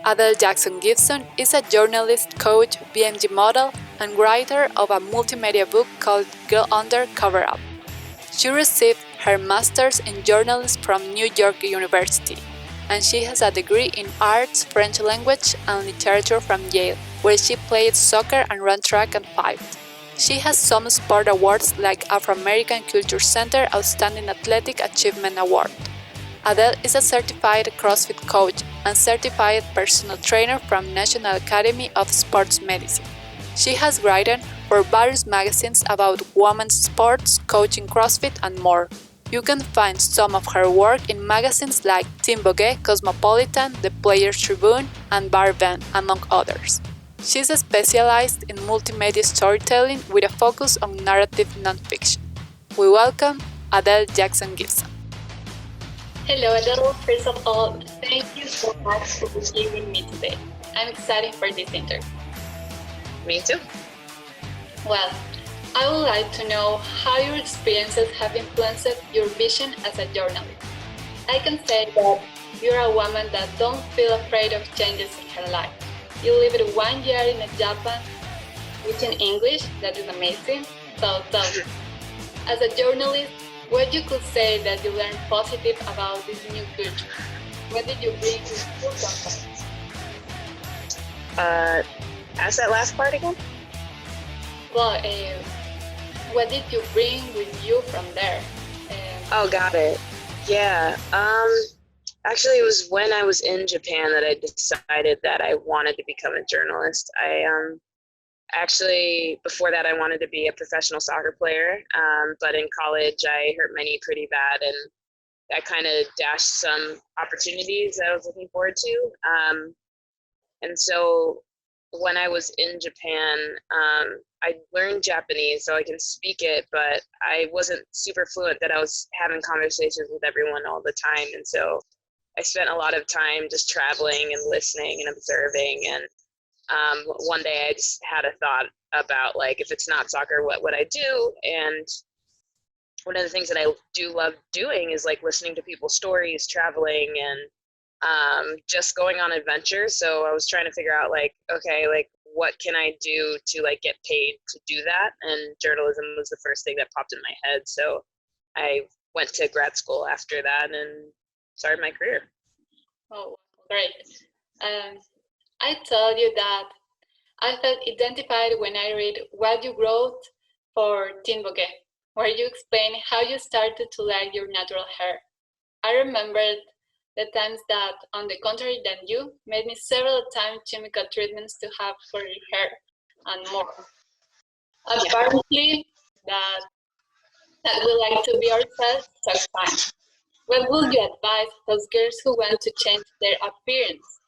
Adele Jackson Gibson is a journalist, coach, BMG model, and writer of a multimedia book called Girl Under Cover Up. She received her master's in journalism from New York University, and she has a degree in arts, French language, and literature from Yale, where she played soccer and ran track and field. She has some sport awards like Afro-American Culture Center Outstanding Athletic Achievement Award. Adele is a certified CrossFit coach and certified personal trainer from National Academy of Sports Medicine. She has written for various magazines about women's sports, coaching CrossFit, and more. You can find some of her work in magazines like Teen Vogue, Cosmopolitan, the Players Tribune and BarBend, among others. She's specialized in multimedia storytelling with a focus on narrative nonfiction. We welcome Adele Jackson Gibson. Hello Adele, first of all, thank you so much for being with me today. I'm excited for this interview. Me too. Well, I would like to know how your experiences have influenced your vision as a journalist. I can say that you're a woman that don't feel afraid of changes in her life. You lived 1 year in Japan, teaching English, that is amazing. So tell me, as a journalist, what you could say that you learned positive about this new culture? What did you bring to your company? Ask that last part again? Well, what did you bring with you from there? Oh, got it. Yeah. Actually, it was when I was in Japan that I decided that I wanted to become a journalist. Actually, before that, I wanted to be a professional soccer player, but in college, I hurt my knee pretty bad, and that kind of dashed some opportunities that I was looking forward to. And so when I was in Japan, I learned Japanese, so I can speak it, but I wasn't super fluent that I was having conversations with everyone all the time. And so I spent a lot of time just traveling and listening and observing. And one day I just had a thought about, like, if it's not soccer, what would I do? And one of the things that I do love doing is like listening to people's stories, traveling, and just going on adventures. So I was trying to figure out, like, okay, like, what can I do to like get paid to do that? And journalism was the first thing that popped in my head. So I went to grad school after that and started my career. Oh, great. I told you that I felt identified when I read what you wrote for Teen Vogue, where you explain how you started to like your natural hair. I remembered the times that, on the contrary than you, made me several times chemical treatments to have curly hair and more. Apparently, that we like to be ourselves takes time. What would you advise those girls who want to change their appearance?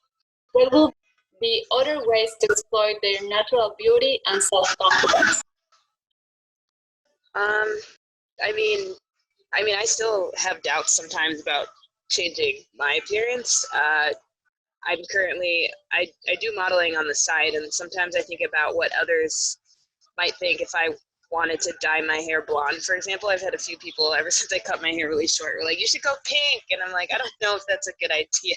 What would be other ways to exploit their natural beauty and self-confidence? I still have doubts sometimes about changing my appearance. I'm currently, I do modeling on the side, and sometimes I think about what others might think if I wanted to dye my hair blonde, for example. I've had a few people, ever since I cut my hair really short, were like, you should go pink. And I'm like, I don't know if that's a good idea.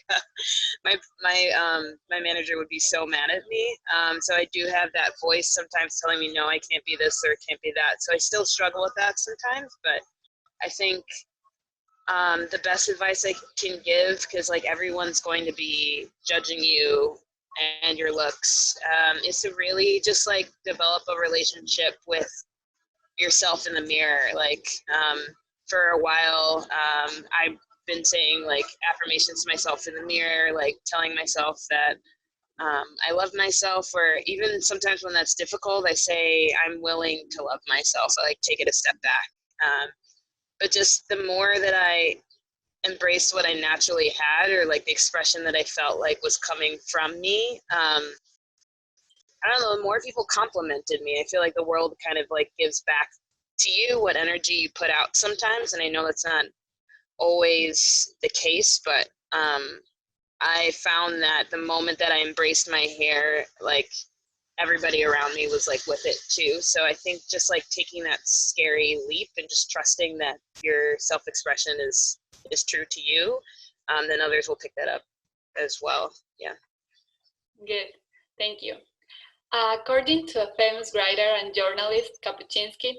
My manager would be so mad at me. So I do have that voice sometimes telling me, no, I can't be this or can't be that. So I still struggle with that sometimes, but I think the best advice I can give, because like everyone's going to be judging you and your looks, is to really just like develop a relationship with yourself in the mirror. Like for a while, I've been saying like affirmations to myself in the mirror, like telling myself that I love myself, or even sometimes when that's difficult, I say I'm willing to love myself. I like take it a step back. But just the more that I embraced what I naturally had, or like the expression that I felt like was coming from me, I don't know, the more people complimented me. I feel like the world kind of like gives back to you what energy you put out sometimes. And I know that's not always the case, but I found that the moment that I embraced my hair, like everybody around me was like with it too. So I think just like taking that scary leap and just trusting that your self-expression is true to you, then others will pick that up as well. Yeah. Good, thank you. According to a famous writer and journalist, Kapuscinski,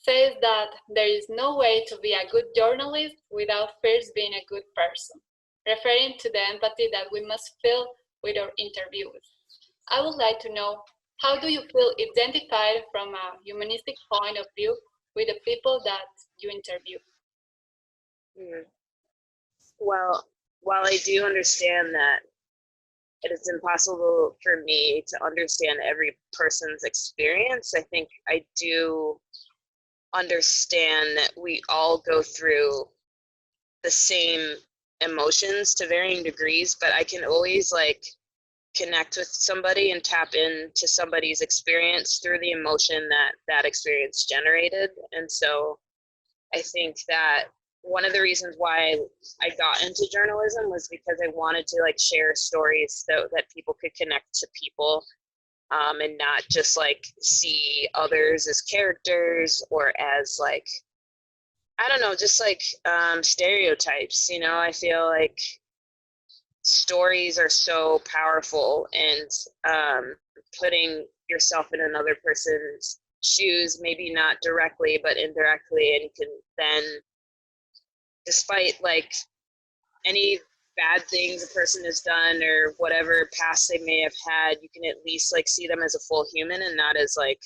says that there is no way to be a good journalist without first being a good person, referring to the empathy that we must feel with our interviewers. I would like to know, how do you feel identified from a humanistic point of view with the people that you interview? Well, while I do understand that it is impossible for me to understand every person's experience, I think I do understand that we all go through the same emotions to varying degrees, but I can always like connect with somebody and tap into somebody's experience through the emotion that that experience generated. And so I think that one of the reasons why I got into journalism was because I wanted to like share stories so that people could connect to people, and not just like see others as characters or as like, I don't know, just like stereotypes. You know, I feel like stories are so powerful, and putting yourself in another person's shoes, maybe not directly but indirectly, and you can then, despite like any bad things a person has done or whatever past they may have had, you can at least like see them as a full human and not as like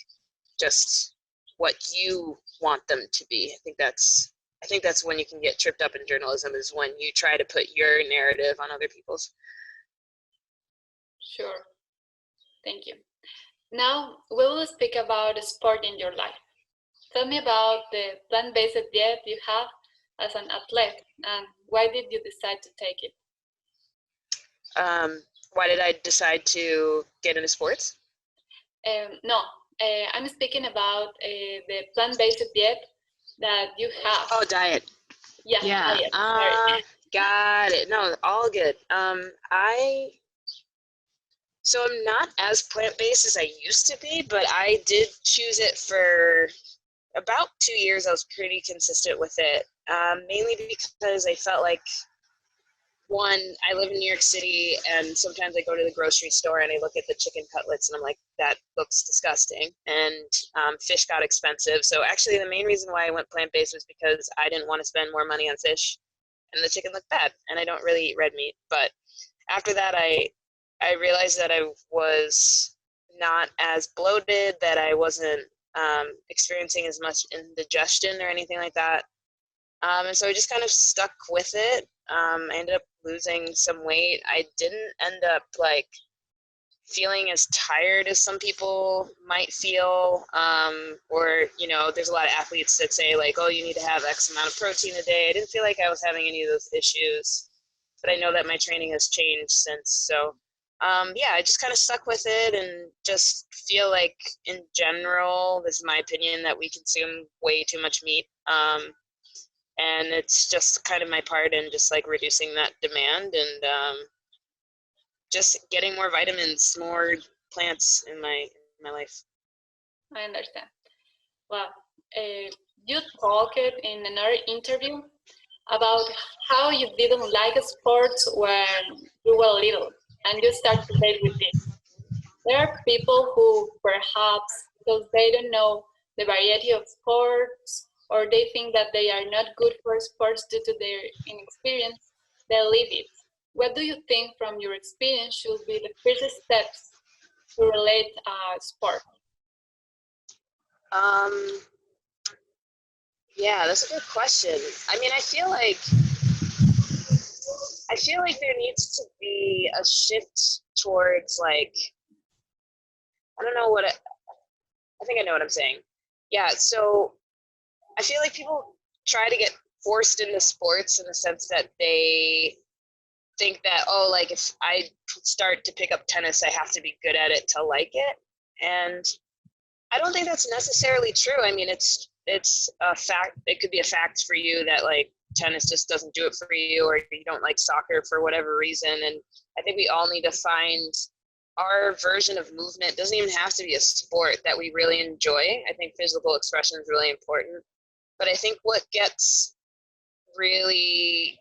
just what you want them to be. I think that's when you can get tripped up in journalism, is when you try to put your narrative on other people's. Sure, thank you. Now we will speak about a sport in your life. Tell me about the plant-based diet you have as an athlete, and why did you decide to take it? Why did I decide to get into sports? No, I'm speaking about the plant-based diet that you have. Oh, diet. Yeah. Diet. Got it. No, all good. So I'm not as plant-based as I used to be, but I did choose it for about 2 years. I was pretty consistent with it, mainly because I felt like, one, I live in New York City, and sometimes I go to the grocery store and I look at the chicken cutlets and I'm like, that looks disgusting. And fish got expensive. So actually the main reason why I went plant-based was because I didn't want to spend more money on fish, and the chicken looked bad, and I don't really eat red meat. But after that, I realized that I was not as bloated, that I wasn't experiencing as much indigestion or anything like that. And so I just kind of stuck with it. I ended up losing some weight. I didn't end up like feeling as tired as some people might feel, or, you know, there's a lot of athletes that say like, oh, you need to have X amount of protein a day. I didn't feel like I was having any of those issues, but I know that my training has changed since. So yeah, I just kind of stuck with it, and just feel like in general, this is my opinion, that we consume way too much meat. And it's just kind of my part in just like reducing that demand, and just getting more vitamins, more plants in my life. I understand. Well, you talked in another interview about how you didn't like sports when you were little, and you start to play with it. There are people who perhaps, because they don't know the variety of sports, or they think that they are not good for sports due to their inexperience, they leave it. What do you think from your experience should be the first steps to relate sport? Yeah, that's a good question. I mean, I feel like there needs to be a shift towards like, I don't know what I think I know what I'm saying. Yeah, so I feel like people try to get forced into sports in the sense that they think that, oh, like if I start to pick up tennis, I have to be good at it to like it. And I don't think that's necessarily true. I mean, it's a fact. It could be a fact for you that like tennis just doesn't do it for you, or you don't like soccer for whatever reason. And I think we all need to find our version of movement. It doesn't even have to be a sport that we really enjoy. I think physical expression is really important. But I think what gets really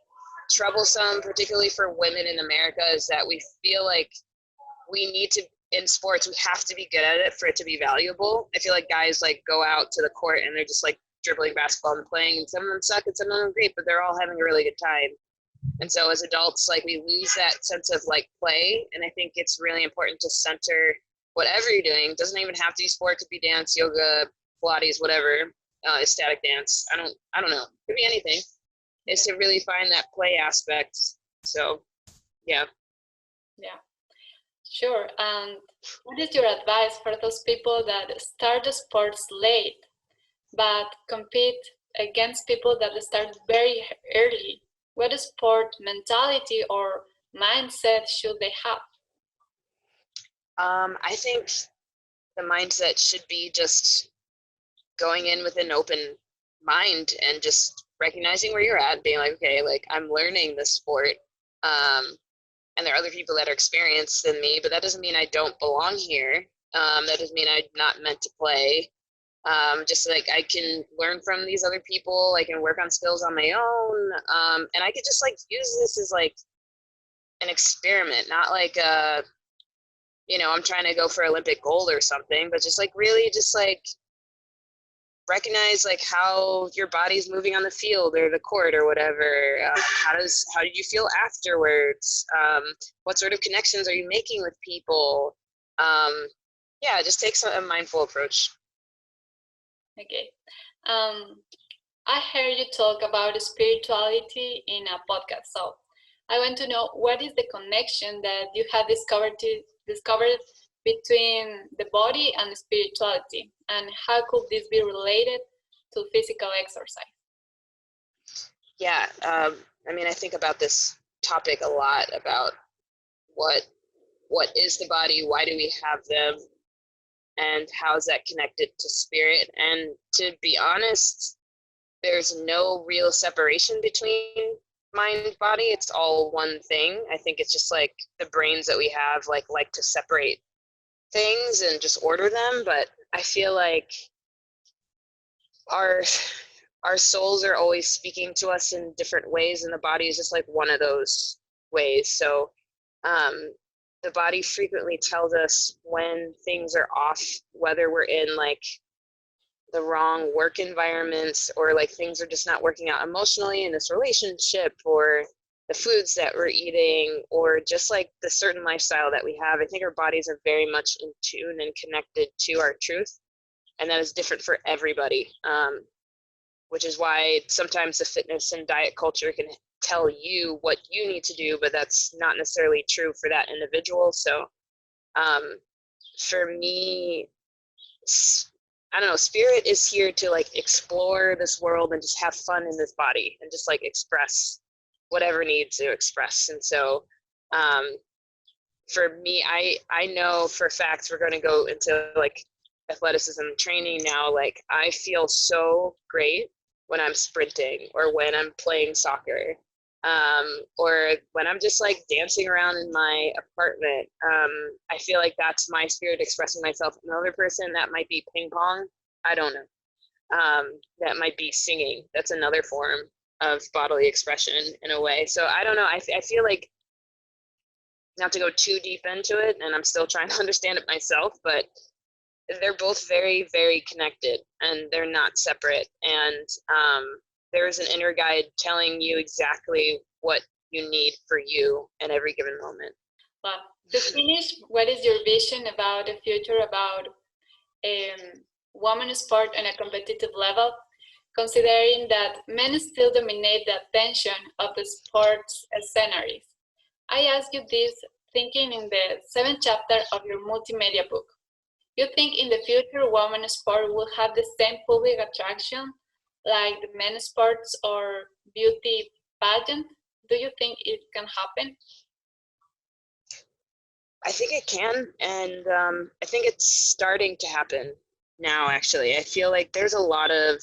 troublesome, particularly for women in America, is that we feel like we need to, in sports, we have to be good at it for it to be valuable. I feel like guys like go out to the court and they're just like dribbling basketball and playing, and some of them suck and some of them are great, but they're all having a really good time. And so as adults, like we lose that sense of like play. And I think it's really important to center whatever you're doing. It doesn't even have to be sport, it could be dance, yoga, Pilates, whatever, ecstatic dance. I don't know. It could be anything. Is to really find that play aspect. So, yeah. Yeah, sure. And what is your advice for those people that start the sports late, but compete against people that start very early? What sport mentality or mindset should they have? I think the mindset should be just going in with an open mind and just recognizing where you're at, being like, okay, like I'm learning this sport, and there are other people that are experienced than me, but that doesn't mean I don't belong here. That doesn't mean I'm not meant to play. Just like I can learn from these other people, I can work on skills on my own, and I could just like use this as like an experiment, not like I'm trying to go for Olympic gold or something, but just like really just like recognize like how your body's moving on the field or the court or whatever. How did you feel afterwards? What sort of connections are you making with people? Yeah, just takes a mindful approach. Okay. I heard you talk about spirituality in a podcast, so I want to know what is the connection that you have discovered between the body and spirituality, and how could this be related to physical exercise? Yeah, I think about this topic a lot, about what is the body, why do we have them, and how is that connected to spirit? And to be honest, there's no real separation between mind, body. It's all one thing. I think it's just like the brains that we have like to separate things and just order them, but I feel like our souls are always speaking to us in different ways, and the body is just like one of those ways. So the body frequently tells us when things are off, whether we're in like the wrong work environments, or like things are just not working out emotionally in this relationship, or the foods that we're eating, or just like the certain lifestyle that we have. I think our bodies are very much in tune and connected to our truth, and that is different for everybody, which is why sometimes the fitness and diet culture can tell you what you need to do, but that's not necessarily true for that individual. So for me, I don't know, spirit is here to like explore this world and just have fun in this body and just like express whatever needs to express. And so for me, I know for a fact we're going to go into like athleticism training now. Like I feel so great when I'm sprinting, or when I'm playing soccer, or when I'm just like dancing around in my apartment. I feel like that's my spirit expressing myself. Another person, that might be ping pong. I don't know. That might be singing. That's another form of bodily expression in a way. So I don't know. I feel like, not to go too deep into it, and I'm still trying to understand it myself, but they're both very, very connected, and they're not separate. And there is an inner guide telling you exactly what you need for you at every given moment. Well, to finish, what is your vision about the future, about women's sport on a competitive level, considering that men still dominate the attention of the sports sceneries? I ask you this thinking in the 7th chapter of your multimedia book. You think in the future women's sport will have the same public attraction like the men's sports or beauty pageant? Do you think it can happen? I think it can, and I think it's starting to happen now, actually. I feel like there's a lot of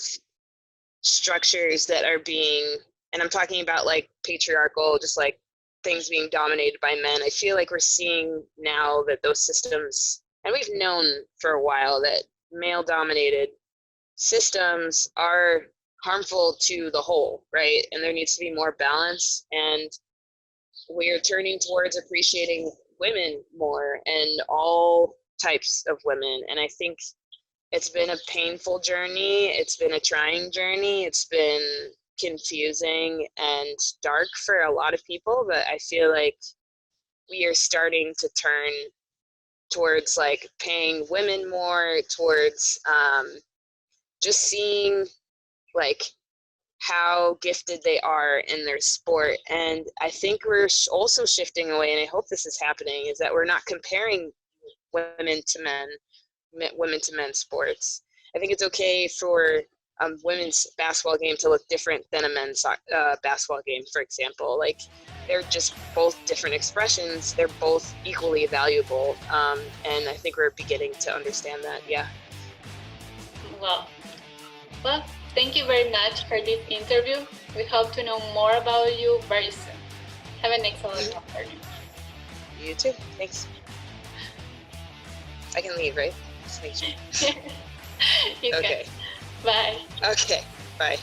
structures that are being, and I'm talking about like patriarchal, just like things being dominated by men. I feel like we're seeing now that those systems, and we've known for a while that male-dominated systems are harmful to the whole, right? And there needs to be more balance, and we're turning towards appreciating women more, and all types of women. And I think it's been a painful journey. It's been a trying journey. It's been confusing and dark for a lot of people, but I feel like we are starting to turn towards like paying women more, towards just seeing like how gifted they are in their sport. And I think we're also shifting away, and I hope this is happening, is that we're not comparing women to men's sports. I think it's okay for women's basketball game to look different than a men's basketball game, for example. Like, they're just both different expressions. They're both equally valuable, and I think we're beginning to understand that. Yeah. Well, thank you very much for this interview. We hope to know more about you very soon. Have an excellent afternoon. You too. Thanks. I can leave, right? Just make sure. You Okay. can. Bye. Okay. Bye.